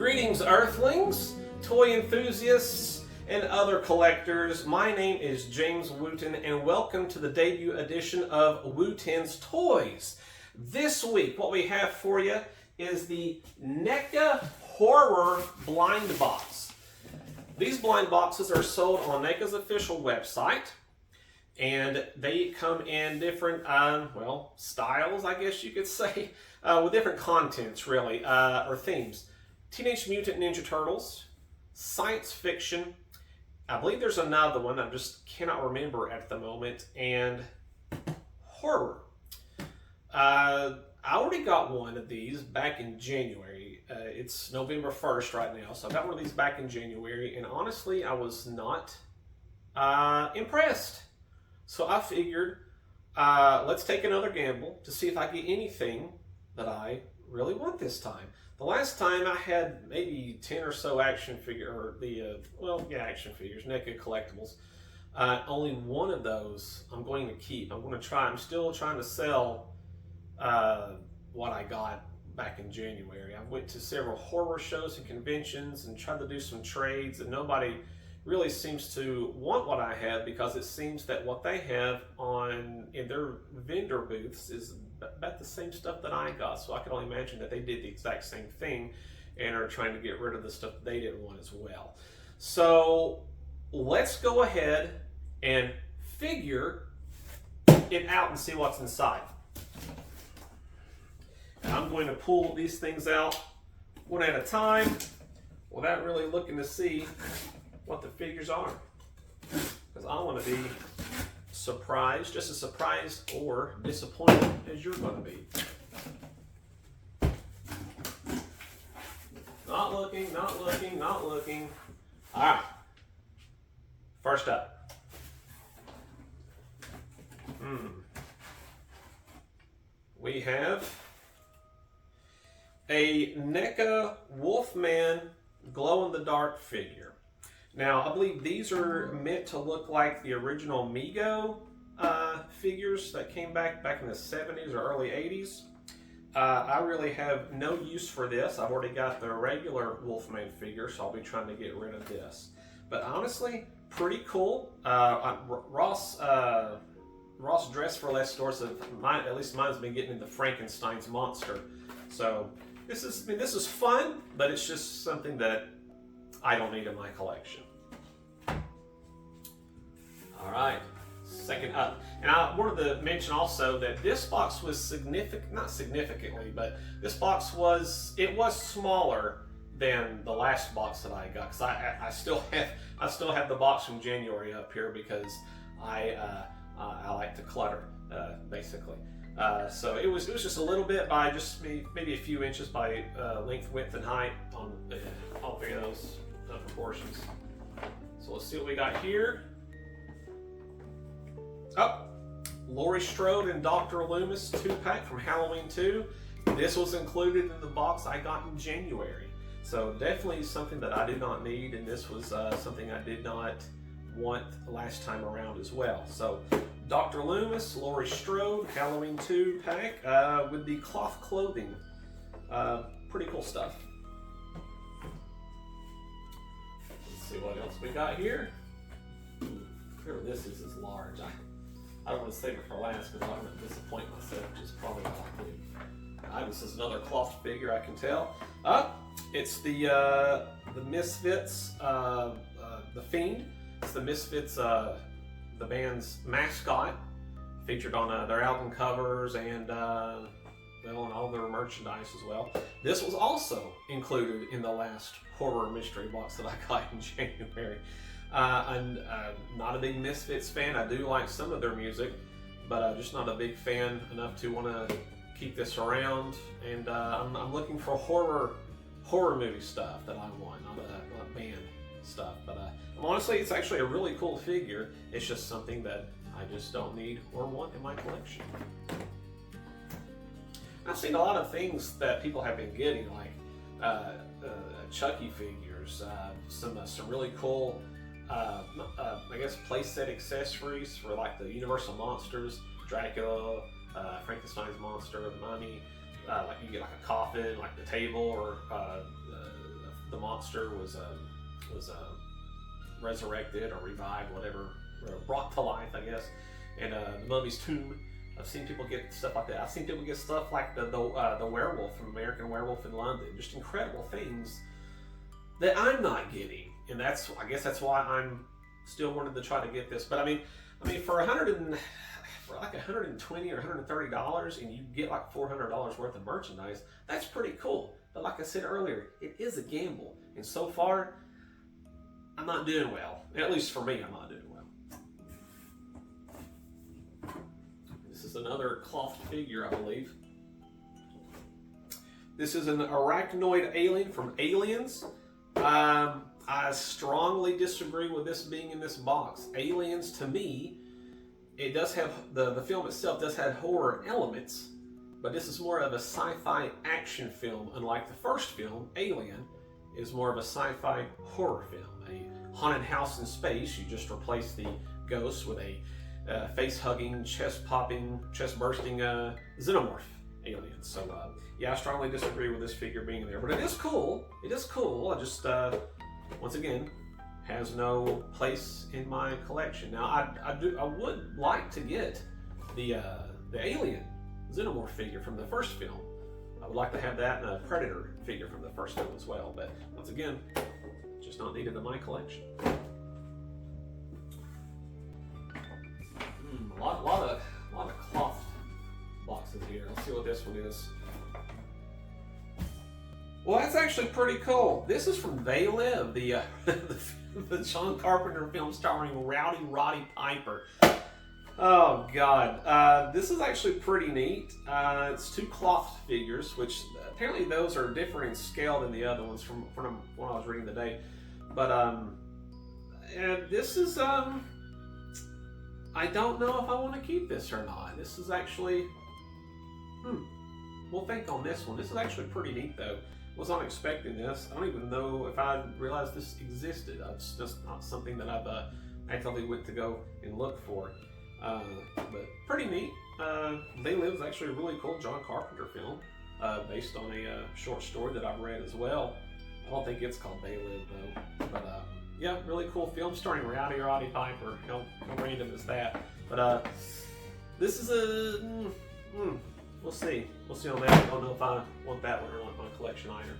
Greetings, Earthlings, toy enthusiasts, and other collectors. My name is James Wooten, and welcome to the debut edition of WOO10'S Toys. This week, what we have for you is the NECA Horror Blind Box. These blind boxes are sold on NECA's official website, and they come in different, styles, I guess you could say, with different contents, really, or themes. Teenage Mutant Ninja Turtles, science fiction, I believe there's another one, I just cannot remember at the moment, and horror. I already got one of these back in January. It's November 1st right now, so I got one of these back in January, and honestly, I was not impressed. So I figured, let's take another gamble to see if I get anything that I really want this time. The last time I had maybe 10 or so action figure, action figures, NECA collectibles. Only one of those I'm going to keep. I'm still trying to sell what I got back in January. I went to several horror shows and conventions and tried to do some trades, and nobody really seems to want what I have, because it seems that what they have in their vendor booths is about the same stuff that I got. So I can only imagine that they did the exact same thing and are trying to get rid of the stuff they didn't want as well. So let's go ahead and figure it out and see what's inside. And I'm going to pull these things out one at a time without really looking to see what the figures are, because I want to be surprised, just as surprised or disappointed as you're going to be. Not looking, not looking, not looking. All right, first up. We have a NECA Wolfman glow-in-the-dark figure. Now, I believe these are meant to look like the original Mego figures that came back in the 70s or early 80s. I really have no use for this. I've already got the regular Wolfman figure, so I'll be trying to get rid of this. But honestly, pretty cool. Ross Dress for Less stores, at least mine's been getting into Frankenstein's monster. So this is fun, but it's just something that I don't need in my collection. All right, second up. And I wanted to mention also that this box was not significantly, but this box was smaller than the last box that I got, because I still have the box from January up here, because I like to clutter, basically. So it was just a little bit by just maybe a few inches by length, width, and height on all three of those proportions. So let's see what we got here. Oh, Laurie Strode and Dr. Loomis 2-pack from Halloween 2. This was included in the box I got in January. So definitely something that I did not need, and this was something I did not want last time around as well. So Dr. Loomis, Laurie Strode, Halloween 2-pack with the cloth clothing. Pretty cool stuff. Let's see what else we got here. Whatever this is large. I don't want to save it for last, because I don't want to disappoint myself, which is probably what I do. This is another cloth figure, I can tell. It's the Misfits, the Fiend. It's the Misfits, the band's mascot, featured on their album covers and all their merchandise as well. This was also included in the last horror mystery box that I got in January. I'm not a big Misfits fan. I do like some of their music, but I'm just not a big fan enough to want to keep this around. And I'm looking for horror movie stuff that I want, not band stuff. But honestly, it's actually a really cool figure. It's just something that I just don't need or want in my collection. I've seen a lot of things that people have been getting, like Chucky figures, some really cool I guess playset accessories for like the Universal monsters, Dracula, Frankenstein's monster, the mummy. Like you get like a coffin, like the table, or a the monster was resurrected or revived, whatever, or brought to life, I guess. And the mummy's tomb. I've seen people get stuff like that. I've seen people get stuff like the werewolf from American Werewolf in London. Just incredible things that I'm not getting, and I guess that's why I'm still wanting to try to get this. But I mean, for like $120 or $130, and you get like $400 worth of merchandise, that's pretty cool. But like I said earlier, it is a gamble, and so far, I'm not doing well. At least for me, I'm not doing well. This is another cloth figure, I believe. This is an arachnoid alien from Aliens. I strongly disagree with this being in this box. Aliens, to me, it does have, the film itself does have horror elements, but this is more of a sci-fi action film, unlike the first film, Alien, is more of a sci-fi horror film. A haunted house in space, you just replace the ghost with a face-hugging, chest-popping, chest-bursting xenomorph alien. So, yeah, I strongly disagree with this figure being there, but it is cool. It is cool. I just, once again, has no place in my collection. Now, I would like to get the alien xenomorph figure from the first film. I would like to have that and a Predator figure from the first film as well, but once again, just not needed in my collection. A lot of cloth boxes here. Let's see what this one is. Well, that's actually pretty cool. This is from They Live, the John Carpenter film starring Rowdy Roddy Piper. Oh God, this is actually pretty neat. It's two cloth figures, which apparently those are different in scale than the other ones from when I was reading today. But and this is I don't know if I want to keep this or not. This is actually we'll think on this one. This is actually pretty neat though. Was not expecting this. I don't even know if I realized this existed. It's just not something that I've actively went to go and look for. But pretty neat. They Live is actually a really cool John Carpenter film based on a short story that I've read as well. I don't think it's called They Live though. But yeah, really cool film starring Rowdy Roddy Piper. How random is that? But this is a we'll see. We'll see on that. I don't know if I want that one or not in my collection either.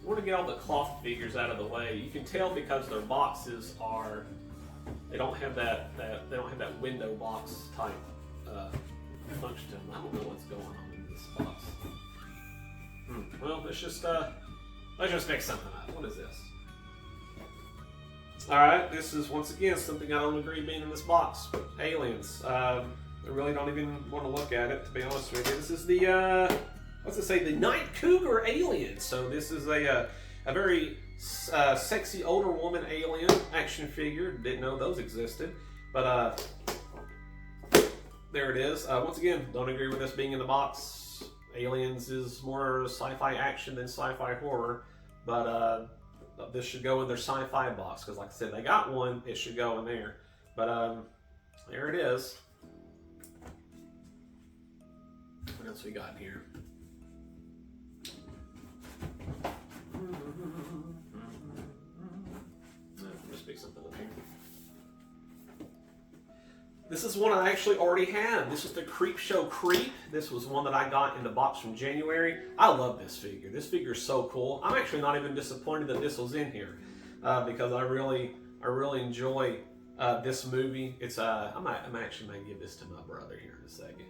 I want to get all the cloth figures out of the way. You can tell because their boxes are, they don't have that window box type function to them. I don't know what's going on in this box. Well, let's just make something up. What is this? Alright, this is once again something I don't agree being in this box. Aliens. I really don't even want to look at it, to be honest with you. This is the, what's it say? The Night Cougar alien. So this is a very sexy older woman alien action figure. Didn't know those existed. But there it is. Once again, don't agree with this being in the box. Aliens is more sci-fi action than sci-fi horror. But this should go in their sci-fi box, because like I said, they got one, it should go in there. But there it is. What else we got here? Must be something up here. This is one I actually already have. This is the Creep Show Creep. This was one that I got in the box from January. I love this figure. This figure is so cool. I'm actually not even disappointed that this was in here because I really enjoy this movie. It's I'm actually gonna give this to my brother here in a second.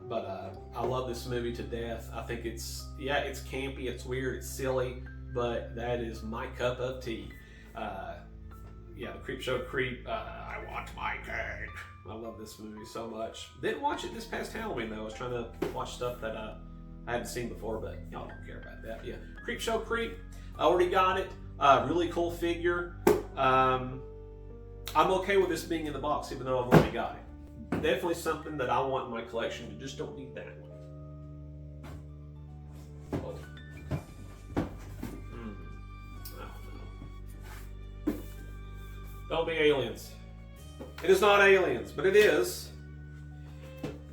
But I love this movie to death. I think it's campy, it's weird, it's silly, but that is my cup of tea. Yeah, the Creep Show Creep. I want my cake. I love this movie so much. Didn't watch it this past Halloween though. I was trying to watch stuff that I hadn't seen before, but y'all don't care about that. Yeah, Creep Show Creep. I already got it. Really cool figure. I'm okay with this being in the box, even though I've already got it. Definitely something that I want in my collection. You just don't need that one. Don't be aliens. It is not aliens, but it is.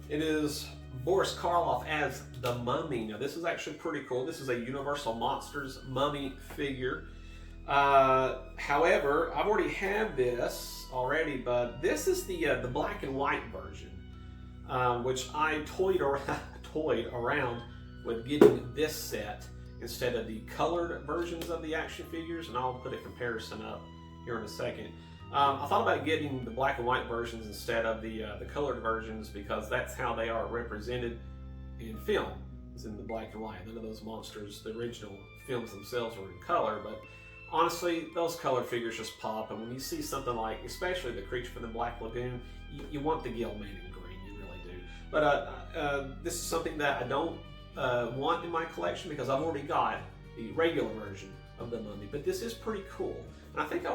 It is Boris Karloff as the Mummy. Now this is actually pretty cool. This is a Universal Monsters Mummy figure. However, I've already had this already, but this is the black and white version, which I toyed around with getting this set instead of the colored versions of the action figures, and I'll put a comparison up here in a second. I thought about getting the black and white versions instead of the colored versions because that's how they are represented in film, is in the black and white. None of those monsters, the original films themselves, were in color, but honestly, those colored figures just pop, and when you see something like, especially the creature from the Black Lagoon, you want the Gill Man in green, you really do. But this is something that I don't want in my collection because I've already got the regular version of the Mummy, but this is pretty cool. And I think I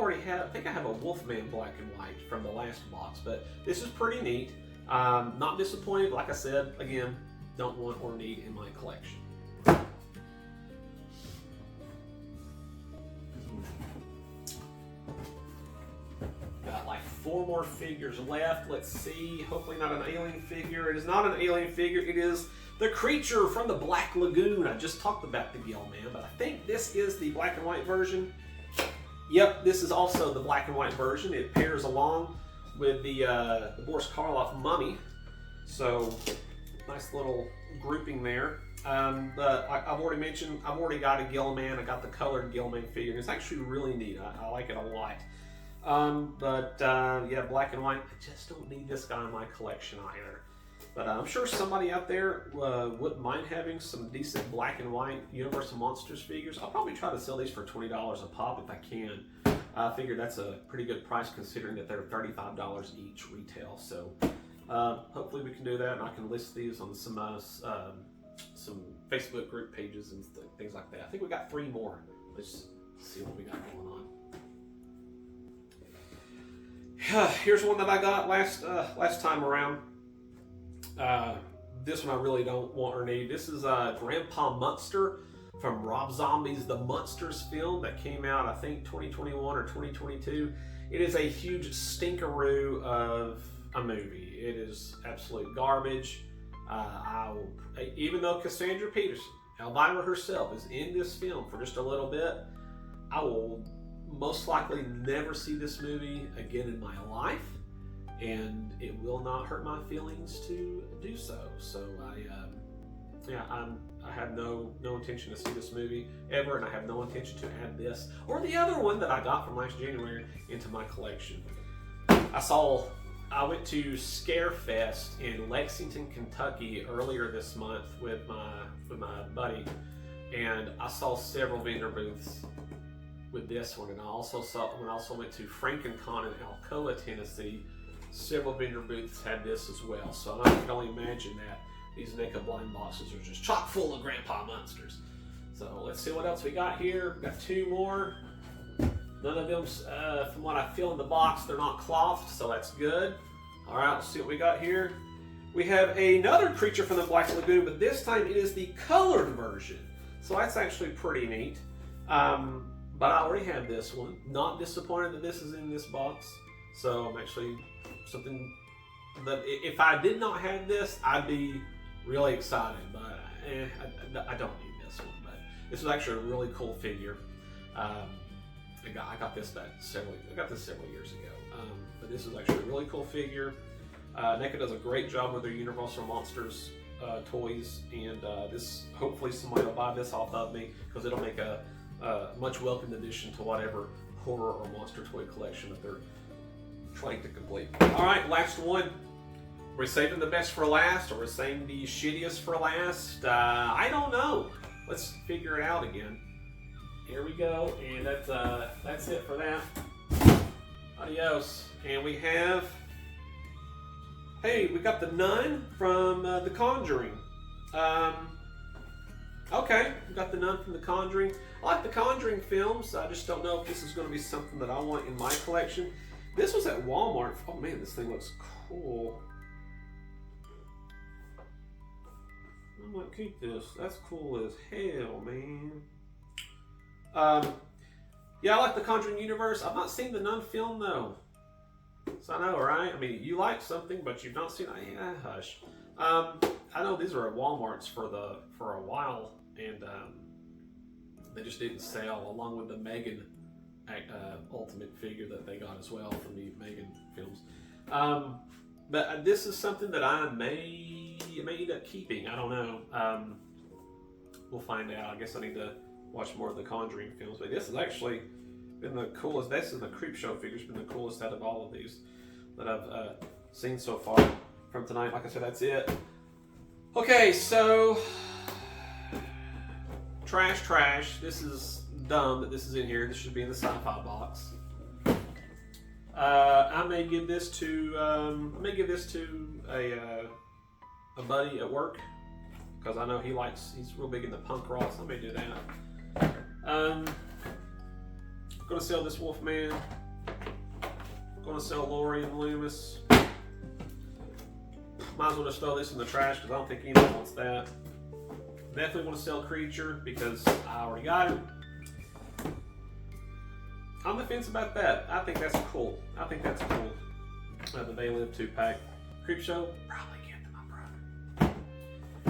have a Wolfman black and white from the last box, but this is pretty neat. Not disappointed, like I said, again, don't want or need in my collection. Got like 4 more figures left. Let's see, hopefully not an alien figure. It is not an alien figure, it is the creature from the Black Lagoon. I just talked about the Gill Man, but I think this is the black and white version. Yep, this is also the black and white version. It pairs along with the Boris Karloff Mummy. So, nice little grouping there. But I've already mentioned, I've already got a Gill Man. I got the colored Gill Man figure. It's actually really neat. I like it a lot. Yeah, black and white. I just don't need this guy in my collection either. But I'm sure somebody out there wouldn't mind having some decent black and white Universal Monsters figures. I'll probably try to sell these for $20 a pop if I can. I figure that's a pretty good price considering that they're $35 each retail. So hopefully we can do that, and I can list these on some Facebook group pages and things like that. I think we got 3 more. Let's see what we got going on. Here's one that I got last time around. This one I really don't want or need. This is Grandpa Munster from Rob Zombie's The Munsters film that came out, I think, 2021 or 2022. It is a huge stinkeroo of a movie. It is absolute garbage. Even though Cassandra Peterson, Elvira herself, is in this film for just a little bit, I will most likely never see this movie again in my life. And it will not hurt my feelings to do so. So I have no intention to see this movie ever, and I have no intention to add this or the other one that I got from last January into my collection. I went to Scarefest in Lexington, Kentucky earlier this month with my buddy, and I saw several vendor booths with this one, and I also went to FrankenCon in Alcoa, Tennessee. Several vendor booths had this as well, so I can only imagine that these NECA blind boxes are just chock full of Grandpa Monsters. So let's see what else we got here. We've got 2 more. None of them, from what I feel in the box, they're not clothed, so that's good. All right, let's see what we got here. We have another creature from the Black Lagoon, but this time it is the colored version. So that's actually pretty neat. But I already have this one. Not disappointed that this is in this box. So I'm actually something that if I did not have this, I'd be really excited. But I don't need this one. But this was actually a really cool figure. I got this several years ago. But this is actually a really cool figure. NECA does a great job with their Universal Monsters toys, and this, hopefully somebody will buy this off of me because it'll make a much welcomed addition to whatever horror or monster toy collection that they're trying to complete. All right, last one. We're saving the best for last, or we're saving the shittiest for last. I don't know. Let's figure it out again. Here we go, and that's it for that. Adios. And we have, hey, we got the Nun from The Conjuring. Okay, we got the Nun from The Conjuring. I like The Conjuring films. I just don't know if this is going to be something that I want in my collection. This was at Walmart. Oh man, this thing looks cool. I'm gonna keep this. That's cool as hell, man. Yeah, I like the Conjuring universe. I've not seen the Nun film though. So I know, right? I mean, you like something, but you've not seen it. Yeah, hush. I know these are at Walmart's for a while, and they just didn't sell, along with the Megan Ultimate figure that they got as well from the Megan films. But this is something that I may end up keeping. I don't know. We'll find out. I guess I need to watch more of the Conjuring films. But this has actually been the coolest. This is the Creepshow figure's been the coolest out of all of these that I've seen so far from tonight. Like I said, that's it. Okay, so trash. This is dumb that this is in here. This should be in the sci-fi box. I may give this to a buddy at work, because I know he's real big into punk rock, so I may do that. I'm gonna sell this Wolfman. Gonna sell Lori and Loomis. Might as well just throw this in the trash because I don't think anyone wants that. Definitely want to sell Creature because I already got him. On the fence about that. I think that's cool. The They Live 2-pack. Creepshow, probably give to my brother.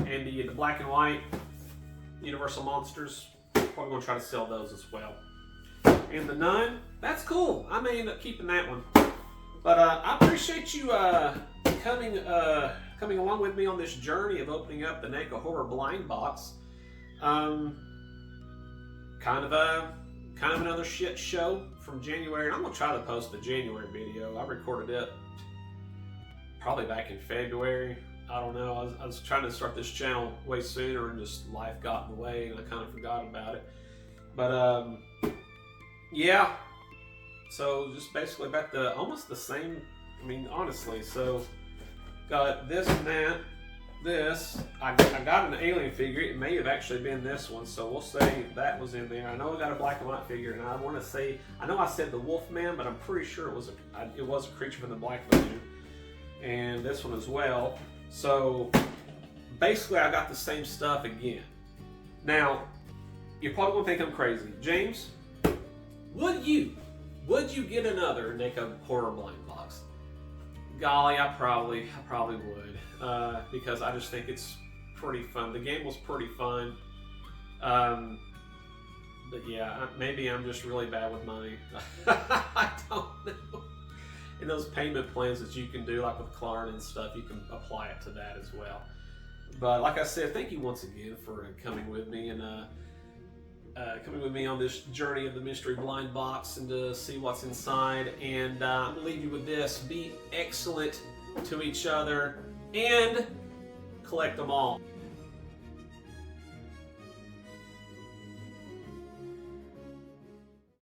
And the black and white Universal Monsters, probably going to try to sell those as well. And the Nun, that's cool. I may end up keeping that one. But I appreciate you coming along with me on this journey of opening up the NECA Horror Blind Box. Kind of another shit show from January. I'm gonna try to post the January video. I recorded it probably back in February. I don't know. I was trying to start this channel way sooner, and just life got in the way, and I kind of forgot about it. But yeah. So just basically about almost the same. I mean, honestly. So got this and that. This, I got an alien figure. It may have actually been this one, so we'll say that was in there. I know I got a black and white figure, and I want to say, I know I said the Wolfman, but I'm pretty sure it was a Creature from the Black Lagoon, and this one as well. So basically, I got the same stuff again. Now, you're probably gonna think I'm crazy, James. Would you get another NECA Horror Blind Box? Golly, I probably would. Because I just think it's pretty fun. The game was pretty fun. But yeah, maybe I'm just really bad with money. I don't know. And those payment plans that you can do, like with Klarna and stuff, you can apply it to that as well. But like I said, thank you once again for coming with me and coming with me on this journey of the mystery blind box and to see what's inside. And I'm gonna leave you with this: be excellent to each other and collect them all.